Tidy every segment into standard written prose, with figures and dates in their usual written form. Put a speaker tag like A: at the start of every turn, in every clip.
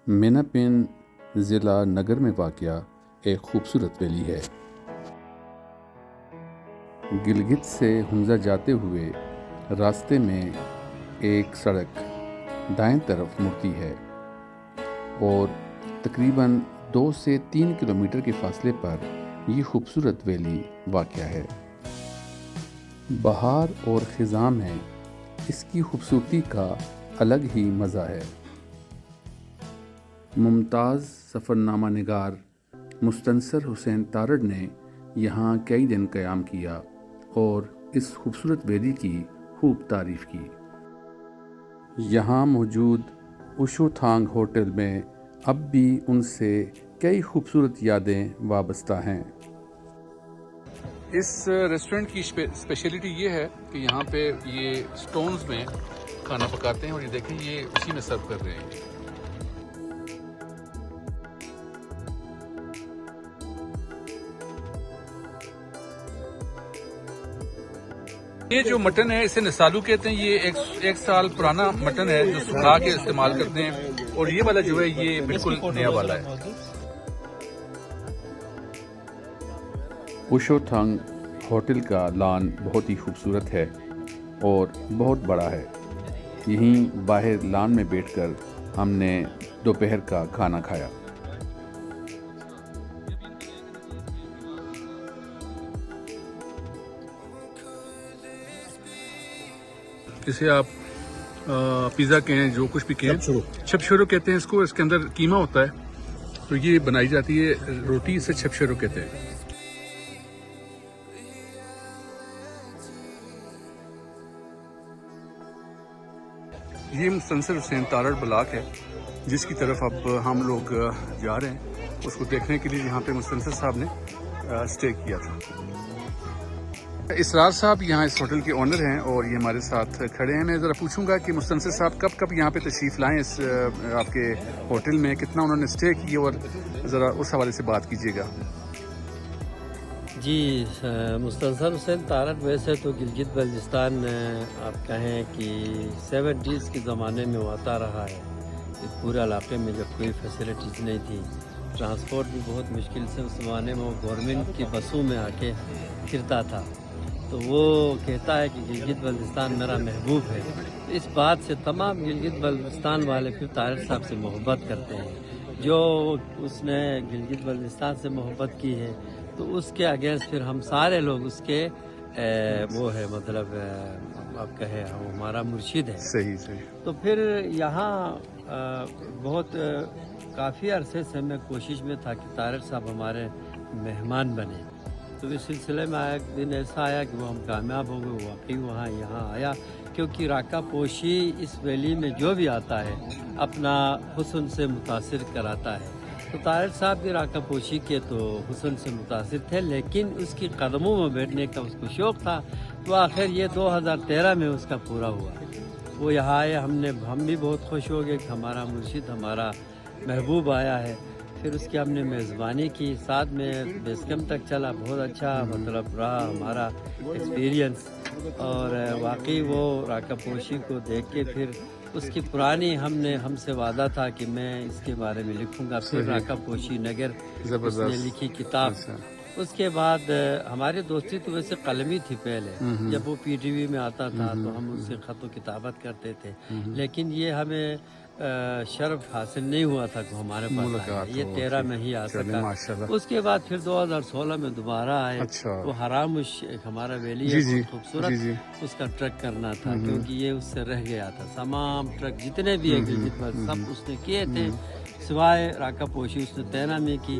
A: مینا پن ضلع نگر میں واقع ایک خوبصورت ویلی ہے۔ گلگت سے حمزہ جاتے ہوئے راستے میں ایک سڑک دائیں طرف مڑتی ہے اور تقریباً 2 سے 3 کلومیٹر کے فاصلے پر یہ خوبصورت ویلی واقع ہے۔ بہار اور خزاں میں اس کی خوبصورتی کا الگ ہی مزہ ہے۔ ممتاز سفرنامہ نگار مستنصر حسین تارڑ نے یہاں کئی دن قیام کیا اور اس خوبصورت ویلی کی خوب تعریف کی۔ یہاں موجود اوشو تھانگ ہوٹل میں اب بھی ان سے کئی خوبصورت یادیں وابستہ ہیں۔
B: اس ریسٹورنٹ کی اسپیشلٹی یہ ہے کہ یہاں پہ یہ سٹونز میں کھانا پکاتے ہیں اور یہ دیکھیں یہ اسی میں سرو کر رہے ہیں۔ یہ جو مٹن ہے اسے نسالو کہتے ہیں۔ یہ ایک سال پرانا مٹن ہے جو سکھا کے استعمال کرتے ہیں، اور یہ والا جو ہے یہ بالکل نیا والا ہے۔
A: اوشو تھانگ ہوٹل کا لان بہت ہی خوبصورت ہے اور بہت بڑا ہے۔ یہیں باہر لان میں بیٹھ کر ہم نے دوپہر کا کھانا کھایا۔
B: اسے آپ پیزا کہیں، جو کچھ بھی کہیں، چھپ شورو کہتے ہیں اس کو۔ اس کے اندر قیمہ ہوتا ہے تو یہ بنائی جاتی ہے روٹی، اسے چھپ شورو کہتے ہیں۔ یہ مستنصر حسین تارڑ بلاک ہے جس کی طرف اب ہم لوگ جا رہے ہیں، اس کو دیکھنے کے لیے یہاں پہ مستنصر صاحب نے اسٹے کیا تھا۔ اسرار صاحب یہاں اس ہوٹل کے اونر ہیں اور یہ ہمارے ساتھ کھڑے ہیں۔ میں ذرا پوچھوں گا کہ مستنصر صاحب کب یہاں پہ تشریف لائیں اس آپ کے ہوٹل میں، کتنا انہوں نے اسٹے کی، اور ذرا اس حوالے سے بات کیجیے گا۔
C: جی، مستنصر حسین تارڑ ویسے تو گلگت بلتستان آپ کہیں کہ 70s کے زمانے میں وہ آتا رہا ہے۔ اس پورے علاقے میں جب کوئی فیسلٹیز نہیں تھی، ٹرانسپورٹ بھی بہت مشکل سے، اس زمانے میں وہ گورنمنٹ کی بسوں میں آ کے پھرتا تھا، تو وہ کہتا ہے کہ گلگت بلتستان میرا محبوب ہے۔ اس بات سے تمام گلگت بلتستان والے پھر تارڑ صاحب سے محبت کرتے ہیں۔ جو اس نے گلگت بلتستان سے محبت کی ہے تو اس کے اگینسٹ پھر ہم سارے لوگ اس کے وہ ہے، مطلب آپ کہیں ہمارا مرشد ہے۔
B: صحیح۔
C: تو پھر یہاں بہت کافی عرصے سے میں کوشش میں تھا کہ تارڑ صاحب ہمارے مہمان بنے، تو اس سلسلے میں ایک دن ایسا آیا کہ وہ ہم کامیاب ہو گئے، واقعی وہاں یہاں آیا، کیونکہ راکا پوشی اس ویلی میں جو بھی آتا ہے اپنا حسن سے متاثر کراتا ہے۔ تو تارڑ صاحب بھی راکا پوشی کے تو حسن سے متاثر تھے، لیکن اس کی قدموں میں بیٹھنے کا اس کو شوق تھا، تو آخر یہ 2013 میں اس کا پورا ہوا۔ وہ یہاں آئے، ہم بھی بہت خوش ہو گئے کہ ہمارا مرشد، ہمارا محبوب آیا ہے۔ پھر اس کی ہم نے میزبانی کی، ساتھ میں بیس کیمپ تک چلا، بہت اچھا مطلب رہا ہمارا ایکسپیرینس۔ اور واقعی وہ راکا پوشی کو دیکھ کے پھر اس کی پرانی ہم سے وعدہ تھا کہ میں اس کے بارے میں لکھوں گا، پھر راکا پوشی نگر اس نے لکھی کتاب۔ اس کے بعد ہماری دوستی تو ویسے قلمی تھی پہلے، جب وہ پی ٹی وی میں آتا تھا تو ہم اس سے خط و کتابت کرتے تھے، لیکن یہ ہمیں شرف حاصل نہیں ہوا تھا کہ ہمارے پاس آئے، یہ 13 میں ہی آ سکا۔ اس کے بعد پھر 2016 میں دوبارہ آئے۔ وہ حرامش ایک ہمارا ویلی ہے بہت خوبصورت، اس کا ٹرک کرنا تھا، کیونکہ یہ اس سے رہ گیا تھا۔ تمام ٹرک جتنے بھی ہے گلگت پر سب اس نے کیے تھے، سوائے راکا پوشی اس نے 13 میں کی،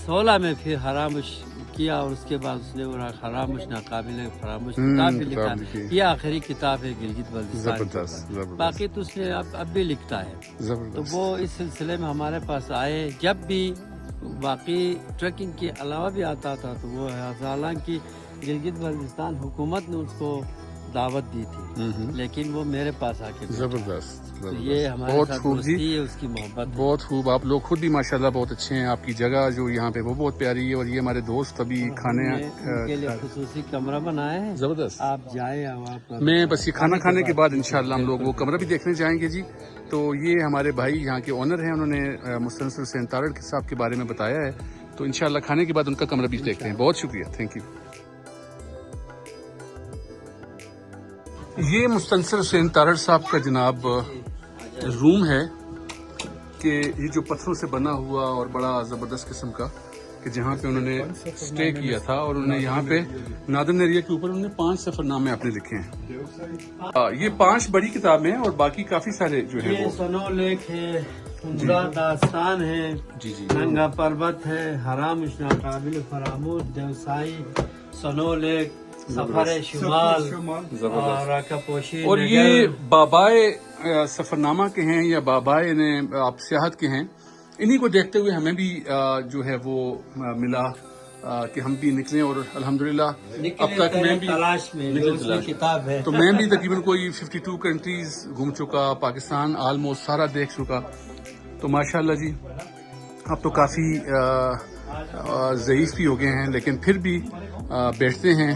C: 16 میں پھر حرامش کیا، اور اس کے بعد اس نے حرامش ناقابل فراموش کتاب بھی لکھا۔ یہ آخری کتاب ہے گلگت بلتستان، باقی تو اس نے اب بھی لکھتا ہے۔ تو وہ اس سلسلے میں ہمارے پاس آئے، جب بھی باقی ٹریکنگ کے علاوہ بھی آتا تھا تو وہ حالانکہ گلگت بلتستان حکومت نے اس کو दावत दी थी, लेकिन वो मेरे पास आके बैठा।
B: जबरदस्त
C: तो ये हमारे
B: बहुत
C: साथ
B: खूब जी,
C: दोस्ती है, उसकी मोहब्बत है।
B: बहुत खूब। आप लोग खुद भी माशाल्लाह बहुत अच्छे हैं। आपकी जगह जो यहाँ पे वो बहुत प्यारी है, और ये हमारे दोस्त अभी खाने
C: हमने उनके लिए खुसूसी कमरा बनाया है,
B: जबरदस्त।
C: आप जाए। आप
B: मैं बस ये खाना खाने के बाद इंशाल्लाह हम लोग वो कमरा भी देखने जाएंगे जी। तो ये हमारे भाई यहाँ के ओनर हैं, उन्होंने मुस्तनसर हुसैन तारड़ साहब के बारे में बताया है। तो इंशाल्लाह खाने के बाद उनका कमरा भी देखते हैं। बहुत शुक्रिया, थैंक यू। ये मुस्तनसर हुसैन तारड़ साहब का जनाब रूम है कि ये जो पत्थरों से बना हुआ और बड़ा ज़बरदस्त किस्म का, कि जहाँ पे उन्होंने स्टे किया था, और उन्होंने यहाँ पे नादन एरिया के ऊपर उन्होंने 5 सफरनामे आपने लिखे हैं। ये 5 बड़ी किताबें हैं और बाकी काफी सारे जो है
C: ये
B: वो
C: सनो लेख है, उमदा दास्तान है,
B: जी जी
C: नंगा पर्वत है, हराम इश्ना काबिल फरामूद, देवसाई, सनो लेख, सफर शुमाल और राकापोशी।
B: और ये बाबाए सफरनामा के हैं या बाबाए ने आप सियाहत के हैं। इन्हीं को देखते हुए हमें भी जो है वो मिला कि हम भी निकलें, और अल्हम्दुलिल्लाह अब तक मैं भी
C: तलाश में जो उसकी किताब है।
B: तो मैं भी तकरीबन कोई 52 कंट्रीज घूम चुका, पाकिस्तान आलमोस्ट सारा देख चुका। तो माशाल्लाह जी अब तो काफ़ी ज़ईफ़ भी हो गए हैं, लेकिन फिर भी बैठते हैं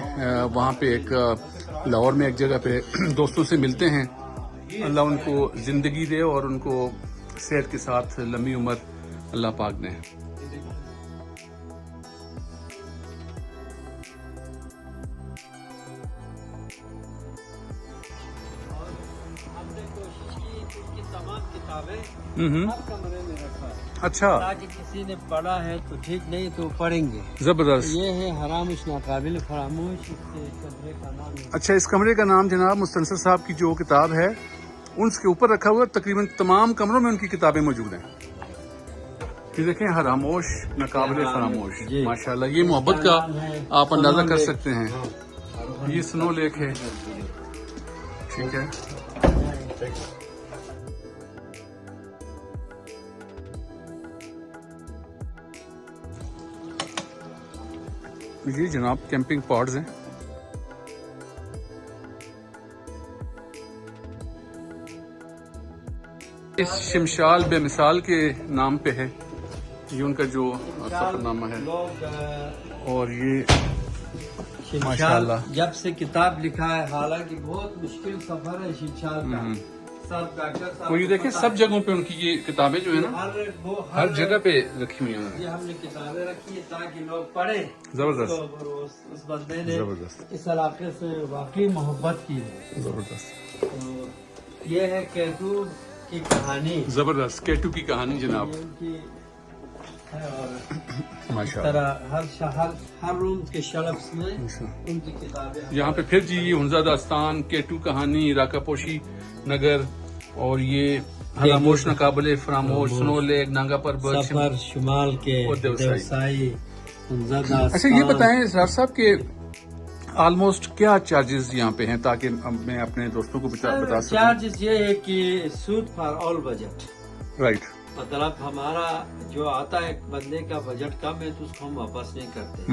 B: वहाँ पे एक लाहौर में एक जगह पे दोस्तों से मिलते हैं। अल्लाह उनको ज़िंदगी दे और उनको सेहत के साथ लंबी उम्र अल्लाह पाक दे।
C: हमने कोशिश की उनकी तमाम किताबें
B: हम्म,
C: हर कमरे में रखा है,
B: अच्छा
C: ताकि किसी ने पढ़ा है तो ठीक, नहीं तो पढ़ेंगे।
B: ज़बरदस्त।
C: ये है हराम इश्ना काबिल फरामोश, इसके कमरे का नाम है।
B: अच्छा, इस कमरे का नाम जनाब मुस्तनसर साहब की जो किताब है उसके ऊपर रखा हुआ है। तकरीबन तमाम कमरों में उनकी किताबें मौजूद हैं। ये देखें, हरामोश नकाबिल फरामोश,
C: जी।
B: माशाल्लाह। ये मोहब्बत का आप अंदाजा कर सकते हैं। ये स्नो लेक है, ठीक है। ये जनाब कैंपिंग पॉड्स हैं। इस शिमशाल बेमिसाल के नाम पे है, ये उनका जो सफरनामा है।
C: लोग
B: और ये
C: शिमशाल
B: माशाल्लाह।
C: जब से किताब लिखा है, हालांकि बहुत मुश्किल सफर है शिमशाल का। सब डॉक्टर साहब
B: तो ये देखें, सब जगहों पे उनकी ये किताबें जो है ना हर जगह पे रखी हुई हैं।
C: ये हमने किताबें रखी है ताकि लोग पढ़ें।
B: जबरदस्त,
C: तो उस बंदे ने
B: जबरदस्त,
C: इस इलाके से वाकई मोहब्बत की है।
B: जबरदस्त,
C: तो ये है कैटू की कहानी,
B: जबरदस्त। केटू की कहानी जनाब,
C: ये उनकी है। और
B: माशाल्लाह।
C: तरह हर रूम के शेल्फ्स में उनकी किताबें हैं।
B: यहाँ पे फिर जी ये हुंजा दास्तान, केटू कहानी, राकापोशी नगर, और ये हरामोश नकाबले फरामोश, स्नो लेक, नांगा पर्वत,
C: सफर शुमाल के,
B: और देवसाई।
C: देवसाई, हुंजा दास्तान।
B: अच्छा, ये बताएं सर साहब के ऑलमोस्ट क्या चार्जेस यहाँ पे हैं, ताकि मैं अपने दोस्तों को बता सकूं।
C: चार्जेस ये है कि suit for all budget,
B: right,
C: मतलब हमारा जो आता है बंदे का बजट कम है तो उसको हम वापस नहीं करते,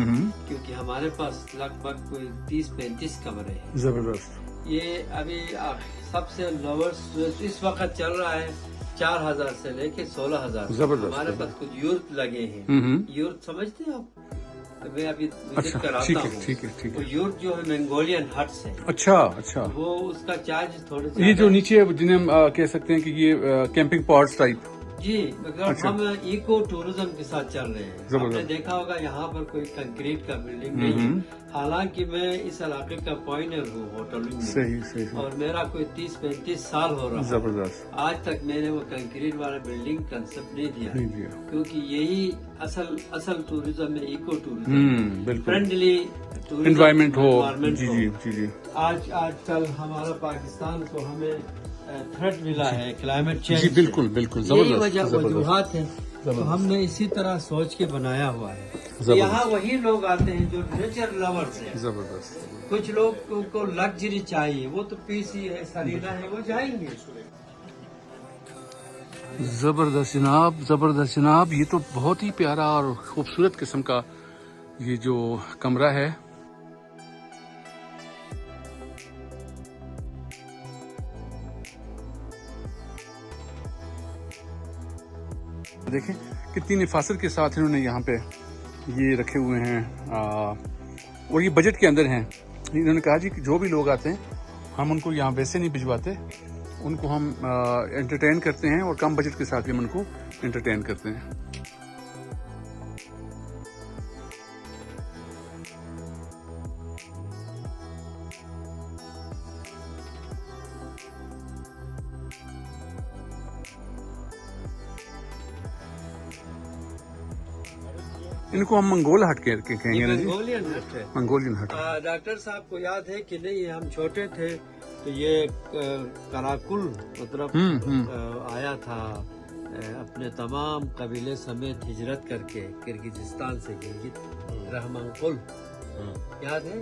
C: क्योंकि हमारे पास लगभग कोई 30-35 कमरे हैं।
B: जबरदस्त।
C: ये अभी सबसे लोअर इस वक्त चल रहा है 4,000 से लेके 16,000।
B: जबरदस्त।
C: हमारे पास कुछ यूर्ट लगे हैं। यूर्ट समझते हैं आप? तो मैं अभी विजिट
B: अच्छा,
C: कराता
B: ठीक है,
C: हूँ।
B: ठीक है, ठीक
C: वो
B: है।
C: यूर्ट जो है मंगोलियन हट्स है,
B: अच्छा, अच्छा।
C: वो उसका चार्ज थोड़े
B: ये
C: ज्यादा
B: जो
C: है।
B: नीचे जिन्हें हम कह सकते हैं कि ये कैंपिंग पॉड्स टाइप।
C: जी, मतलब
B: अच्छा। हम
C: इको टूरिज्म के साथ चल रहे हैं।
B: जबरदस्त।
C: आपने देखा होगा यहाँ पर कोई कंक्रीट का बिल्डिंग नहीं है। हालांकि मैं इस इलाके का पॉइंटर हूँ होटलिंग में,
B: सही, सही,
C: और मेरा कोई 30-35 साल हो रहा है।
B: जबरदस्त।
C: आज तक मैंने वो कंक्रीट वाला बिल्डिंग कंसेप्ट नहीं दिया,
B: नहीं दिया।
C: क्योंकि यही असल टूरिज्म है, इको टूरिज्म,
B: बिल्कुल।
C: फ्रेंडली
B: एनवायरमेंट हो। जी जी जी जी।
C: आजकल हमारा पाकिस्तान को हमें थ्रेट मिला है क्लाइमेट चेंज।
B: जी बिल्कुल, बिल्कुल,
C: यही
B: जबरदस्त,
C: वजूहात है, तो हमने इसी तरह सोच के बनाया हुआ है। यहाँ वही लोग आते हैं जो नेचर लवर्स हैं।
B: जबरदस्त।
C: कुछ लोग को लग्जरी चाहिए, वो तो पीसी है, सरीना है, वो जाएंगे।
B: जबरदस्त जनाब, जबरदस्त जनाब। ये तो बहुत ही प्यारा और खूबसूरत किस्म का ये जो कमरा है। देखें कितनी नफासत के साथ इन्होंने यहाँ पे ये रखे हुए हैं और ये बजट के अंदर हैं। इन्होंने कहा जी कि जो भी लोग आते हैं हम उनको यहाँ वैसे नहीं भिजवाते, उनको हम एंटरटेन करते हैं और कम बजट के साथ ही हम उनको एंटरटेन करते हैं। इनको हम मंगोल हट के कहेंगे ना जी,
C: मंगोलियन हट है।
B: मंगोलियन हट।
C: डॉक्टर साहब को याद है कि नहीं, हम छोटे थे तो ये कराकुल मतलब आया था अपने तमाम कबीले समेत हिजरत करके किर्गिजिस्तान से गिलगित रहमंकुल, याद है?